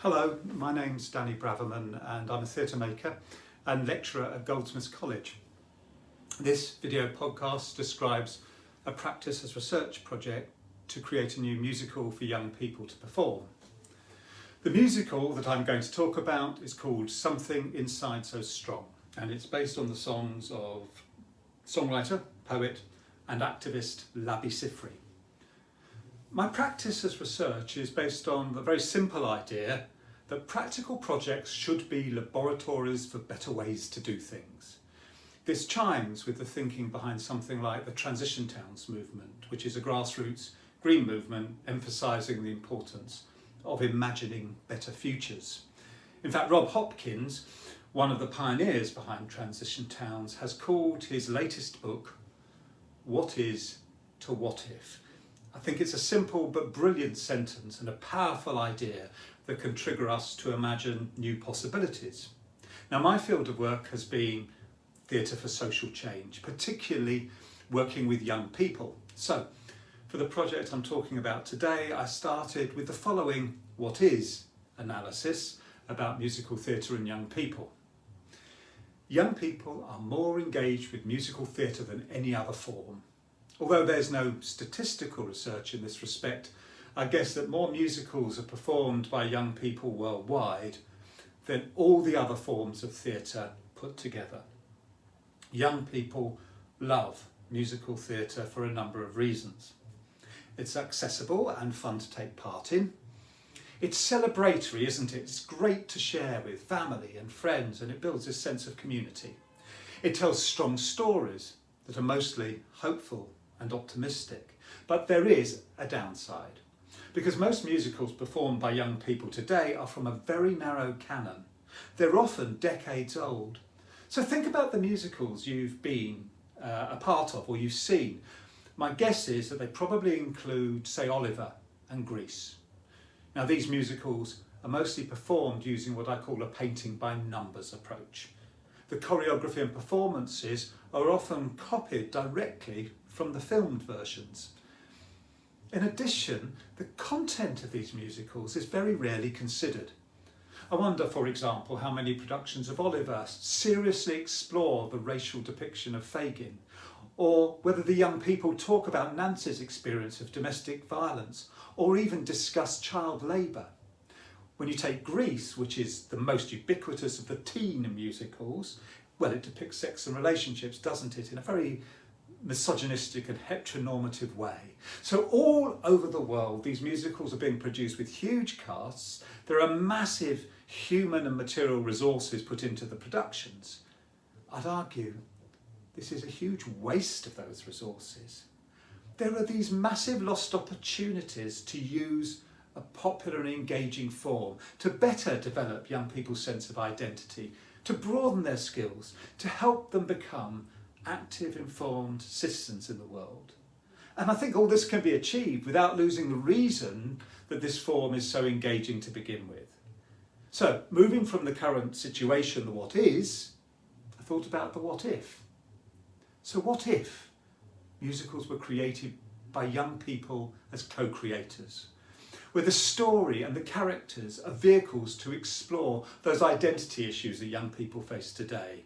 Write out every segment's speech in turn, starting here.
Hello, my name's Danny Braverman and I'm a theatre maker and lecturer at Goldsmiths College. This video podcast describes a practice as research project to create a new musical for young people to perform. The musical that I'm going to talk about is called Something Inside So Strong, and it's based on the songs of songwriter, poet and activist Labi Siffre. My practice as research is based on the very simple idea that practical projects should be laboratories for better ways to do things. This chimes with the thinking behind something like the Transition Towns movement, which is a grassroots green movement emphasising the importance of imagining better futures. In fact, Rob Hopkins, one of the pioneers behind Transition Towns, has called his latest book, What Is to What If? I think it's a simple but brilliant sentence and a powerful idea that can trigger us to imagine new possibilities. Now, my field of work has been theatre for social change, particularly working with young people. So, for the project I'm talking about today, I started with the following what is analysis about musical theatre and young people. Young people are more engaged with musical theatre than any other form. Although there's no statistical research in this respect, I guess that more musicals are performed by young people worldwide than all the other forms of theatre put together. Young people love musical theatre for a number of reasons. It's accessible and fun to take part in. It's celebratory, isn't it? It's great to share with family and friends, and it builds a sense of community. It tells strong stories that are mostly hopeful and optimistic. But there is a downside, because most musicals performed by young people today are from a very narrow canon. They're often decades old. So think about the musicals you've been a part of or you've seen. My guess is that they probably include, say, Oliver and Grease. Now, these musicals are mostly performed using what I call a painting by numbers approach. The choreography and performances are often copied directly from the filmed versions. In addition, the content of these musicals is very rarely considered. I wonder, for example, how many productions of Oliver seriously explore the racial depiction of Fagin, or whether the young people talk about Nancy's experience of domestic violence, or even discuss child labour. When you take Grease, which is the most ubiquitous of the teen musicals, well, it depicts sex and relationships, doesn't it, in a very misogynistic and heteronormative way. So all over the world, these musicals are being produced with huge casts. There are massive human and material resources put into the productions. I'd argue this is a huge waste of those resources. There are these massive lost opportunities to use a popular and engaging form to better develop young people's sense of identity, to broaden their skills, to help them become active, informed citizens in the world. And I think all this can be achieved without losing the reason that this form is so engaging to begin with. So, moving from the current situation, the what is, I thought about the what if. So what if musicals were created by young people as co-creators, where the story and the characters are vehicles to explore those identity issues that young people face today,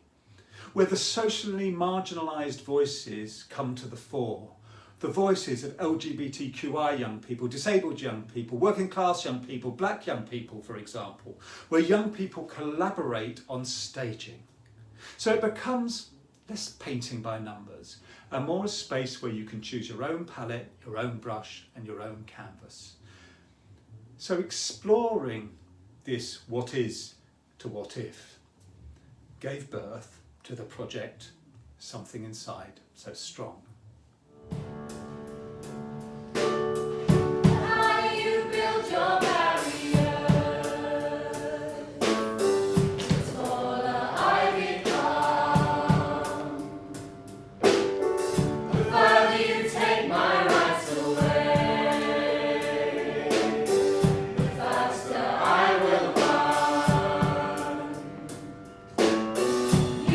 where the socially marginalised voices come to the fore, the voices of LGBTQI young people, disabled young people, working class young people, black young people, for example, where young people collaborate on staging. So it becomes less painting by numbers and more a space where you can choose your own palette, your own brush and your own canvas. So exploring this what is to what if gave birth to the project Something Inside So Strong.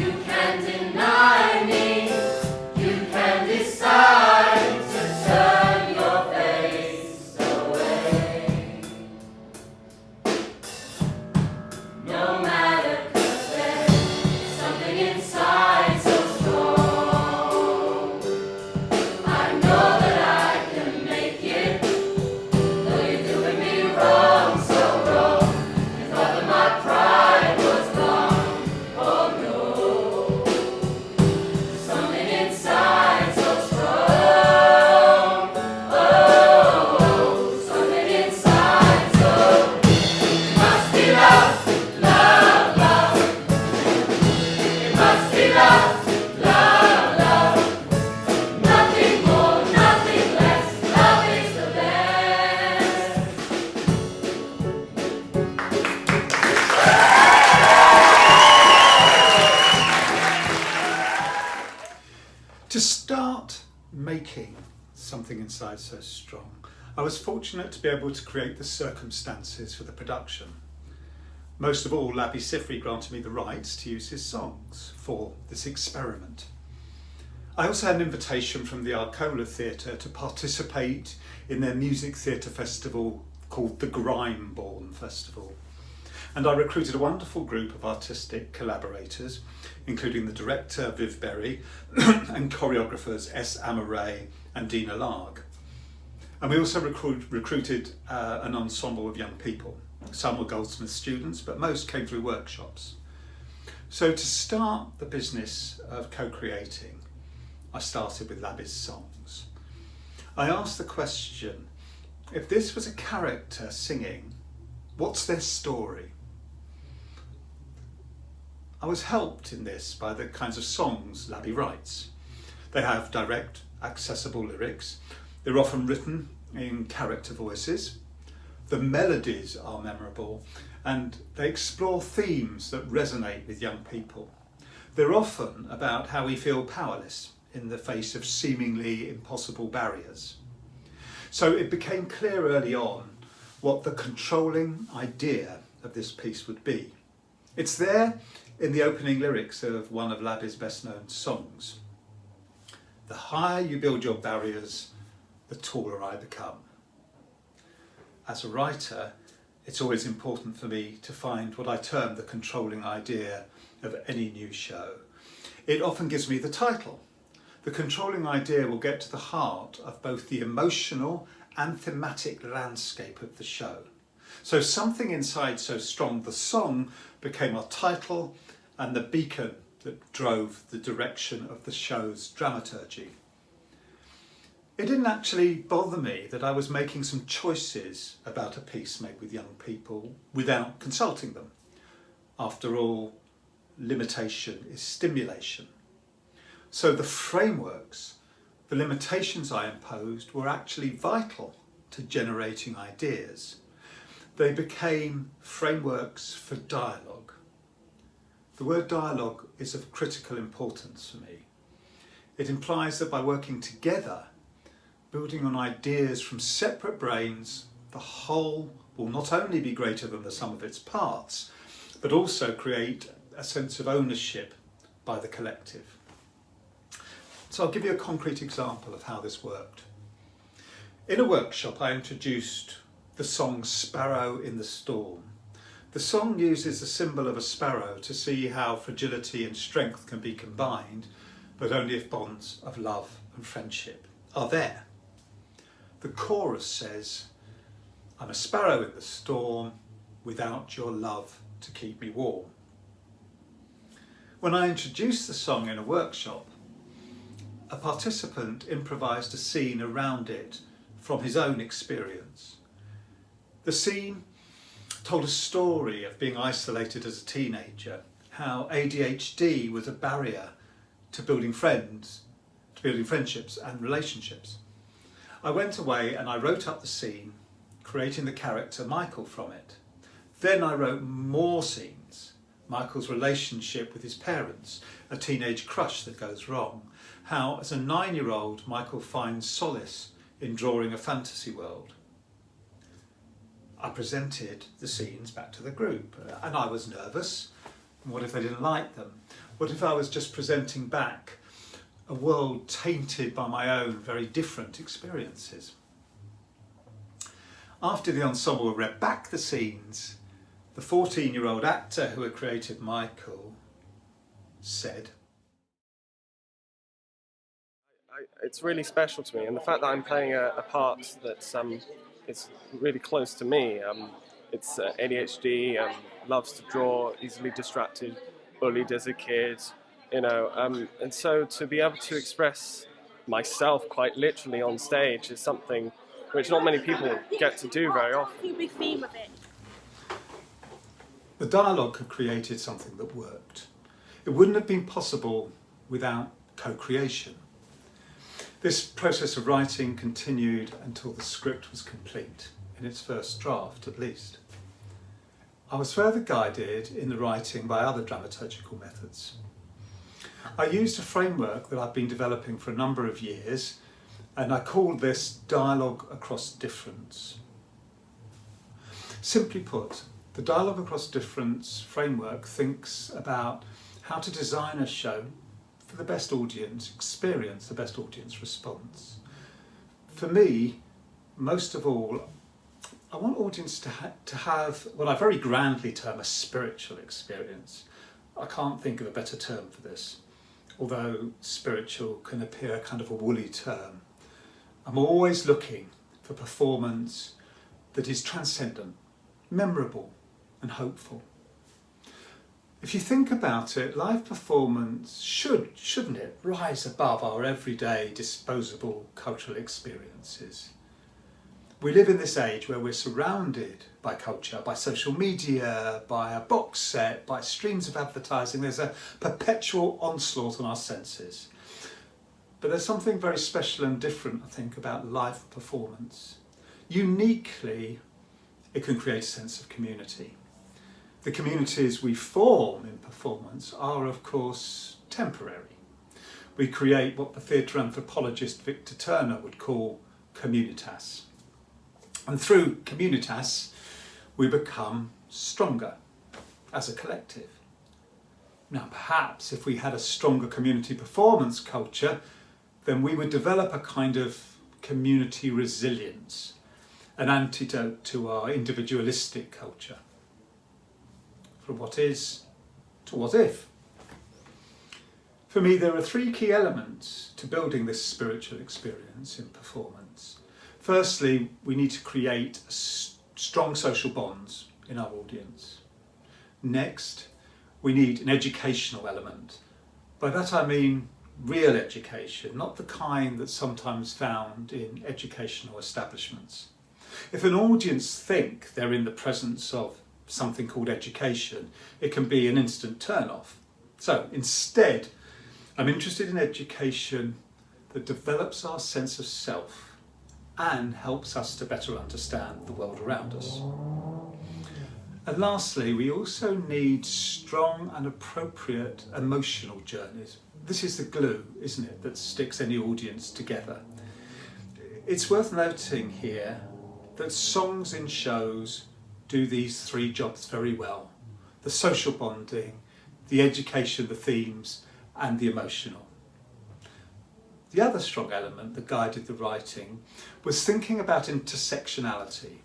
You can To start making something inside so strong, I was fortunate to be able to create the circumstances for the production. Most of all, Labi Siffre granted me the rights to use his songs for this experiment. I also had an invitation from the Arcola Theatre to participate in their music theatre festival called the Grimeborn Festival. And I recruited a wonderful group of artistic collaborators, including the director Viv Berry and choreographers S. Amaray and Dina Larg. And we also recruited an ensemble of young people. Some were Goldsmith students, but most came through workshops. So to start the business of co-creating, I started with Labi's songs. I asked the question, if this was a character singing, what's their story? I was helped in this by the kinds of songs Labi writes. They have direct, accessible lyrics. They're often written in character voices. The melodies are memorable and they explore themes that resonate with young people. They're often about how we feel powerless in the face of seemingly impossible barriers. So it became clear early on what the controlling idea of this piece would be. It's there in the opening lyrics of one of Labi's best known songs. The higher you build your barriers, the taller I become. As a writer, it's always important for me to find what I term the controlling idea of any new show. It often gives me the title. The controlling idea will get to the heart of both the emotional and thematic landscape of the show. So Something Inside So Strong, the song, became our title and the beacon that drove the direction of the show's dramaturgy. It didn't actually bother me that I was making some choices about a piece made with young people without consulting them. After all, limitation is stimulation. So the frameworks, the limitations I imposed were actually vital to generating ideas. They became frameworks for dialogue. The word dialogue is of critical importance for me. It implies that by working together, building on ideas from separate brains, the whole will not only be greater than the sum of its parts, but also create a sense of ownership by the collective. So I'll give you a concrete example of how this worked. In a workshop, I introduced the song Sparrow in the Storm. The song uses the symbol of a sparrow to see how fragility and strength can be combined, but only if bonds of love and friendship are there. The chorus says, I'm a sparrow in the storm, without your love to keep me warm. When I introduced the song in a workshop, a participant improvised a scene around it from his own experience. The scene told a story of being isolated as a teenager, how ADHD was a barrier to building friendships and relationships. I went away and I wrote up the scene, creating the character Michael from it. Then I wrote more scenes, Michael's relationship with his parents, a teenage crush that goes wrong, how as a 9-year-old Michael finds solace in drawing a fantasy world. I presented the scenes back to the group and I was nervous. What if they didn't like them? What if I was just presenting back a world tainted by my own very different experiences? After the ensemble read back the scenes, the 14-year-old actor who had created Michael said, it's really special to me, and the fact that I'm playing a part that's it's really close to me. It's ADHD, loves to draw, easily distracted, bullied as a kid, and so to be able to express myself quite literally on stage is something which not many people get to do very often. The big theme of it. The dialogue had created something that worked. It wouldn't have been possible without co-creation. This process of writing continued until the script was complete, in its first draft at least. I was further guided in the writing by other dramaturgical methods. I used a framework that I've been developing for a number of years, and I called this Dialogue Across Difference. Simply put, the Dialogue Across Difference framework thinks about how to design a show for the best audience experience, the best audience response. For me, most of all, I want audience to have what I very grandly term a spiritual experience. I can't think of a better term for this, although spiritual can appear kind of a woolly term. I'm always looking for performance that is transcendent, memorable and hopeful. If you think about it, live performance shouldn't it, rise above our everyday disposable cultural experiences. We live in this age where we're surrounded by culture, by social media, by a box set, by streams of advertising. There's a perpetual onslaught on our senses. But there's something very special and different, I think, about live performance. Uniquely, it can create a sense of community. The communities we form in performance are, of course, temporary. We create what the theatre anthropologist Victor Turner would call communitas. And through communitas, we become stronger as a collective. Now, perhaps if we had a stronger community performance culture, then we would develop a kind of community resilience, an antidote to our individualistic culture. From what is to what if. For me, there are three key elements to building this spiritual experience in performance. Firstly, we need to create strong social bonds in our audience. Next, we need an educational element. By that I mean real education, not the kind that's sometimes found in educational establishments. If an audience think they're in the presence of something called education, it can be an instant turn-off. So instead, I'm interested in education that develops our sense of self and helps us to better understand the world around us. And lastly, we also need strong and appropriate emotional journeys. This is the glue, isn't it, that sticks any audience together. It's worth noting here that songs in shows do these three jobs very well. The social bonding, the education, the themes, and the emotional. The other strong element that guided the writing was thinking about intersectionality.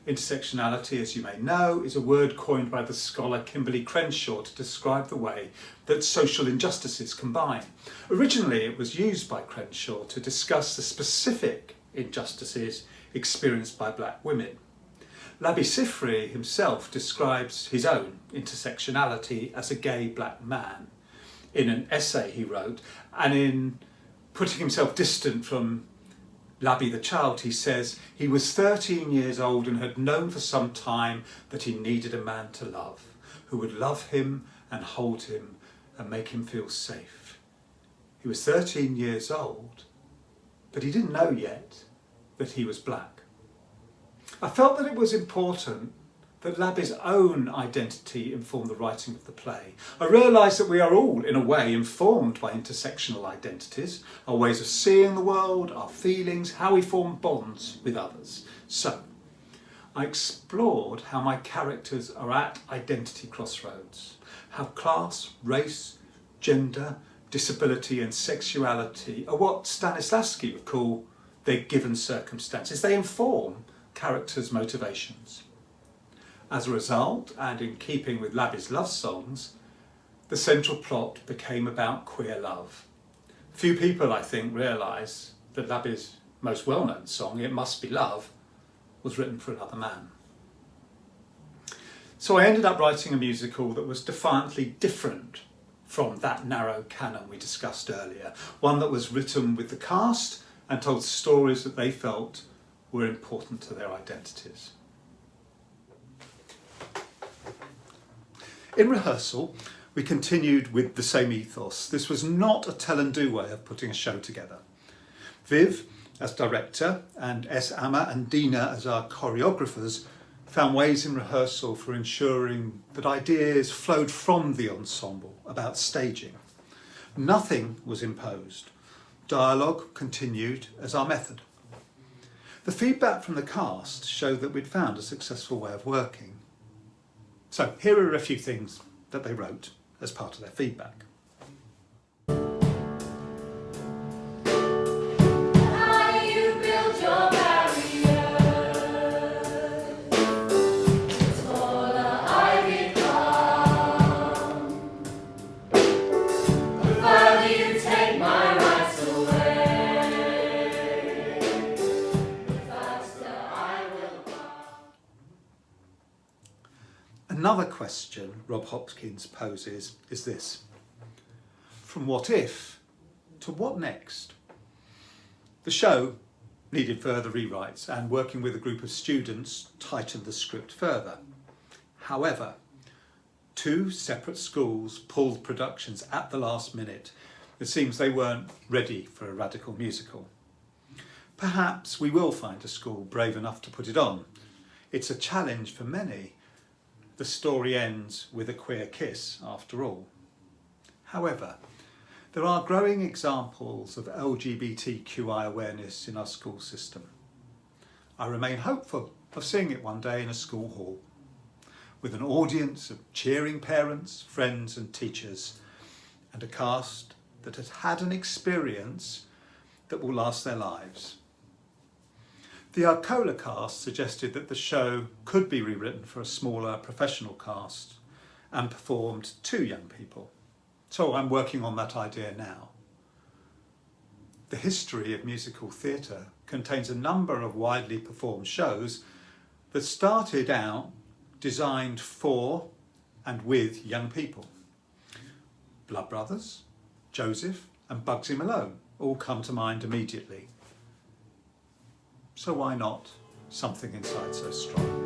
Intersectionality, as you may know, is a word coined by the scholar Kimberly Crenshaw to describe the way that social injustices combine. Originally, it was used by Crenshaw to discuss the specific injustices experienced by black women. Labi Siffre himself describes his own intersectionality as a gay black man in an essay he wrote, and in putting himself distant from Labi the child, he says he was 13 years old and had known for some time that he needed a man to love, who would love him and hold him and make him feel safe. He was 13 years old, but he didn't know yet that he was black. I felt that it was important that Labi's own identity informed the writing of the play. I realised that we are all, in a way, informed by intersectional identities, our ways of seeing the world, our feelings, how we form bonds with others. So, I explored how my characters are at identity crossroads, how class, race, gender, disability and sexuality are what Stanislavski would call their given circumstances. They inform characters' motivations. As a result, and in keeping with Labi's love songs, the central plot became about queer love. Few people, I think, realise that Labi's most well-known song, It Must Be Love, was written for another man. So I ended up writing a musical that was defiantly different from that narrow canon we discussed earlier, one that was written with the cast and told stories that they felt were important to their identities. In rehearsal, we continued with the same ethos. This was not a tell and do way of putting a show together. Viv, as director, and S. Amma and Dina as our choreographers, found ways in rehearsal for ensuring that ideas flowed from the ensemble about staging. Nothing was imposed. Dialogue continued as our method. The feedback from the cast showed that we'd found a successful way of working. So here are a few things that they wrote as part of their feedback. Another question Rob Hopkins poses is this: from what if to what next? The show needed further rewrites, and working with a group of students tightened the script further. However, 2 separate schools pulled productions at the last minute. It seems they weren't ready for a radical musical. Perhaps we will find a school brave enough to put it on. It's a challenge for many. The story ends with a queer kiss, after all. However, there are growing examples of LGBTQI awareness in our school system. I remain hopeful of seeing it one day in a school hall, with an audience of cheering parents, friends and teachers, and a cast that has had an experience that will last their lives. The Arcola cast suggested that the show could be rewritten for a smaller professional cast and performed to young people. So I'm working on that idea now. The history of musical theatre contains a number of widely performed shows that started out designed for and with young people. Blood Brothers, Joseph and Bugsy Malone all come to mind immediately. So why not Something Inside So Strong?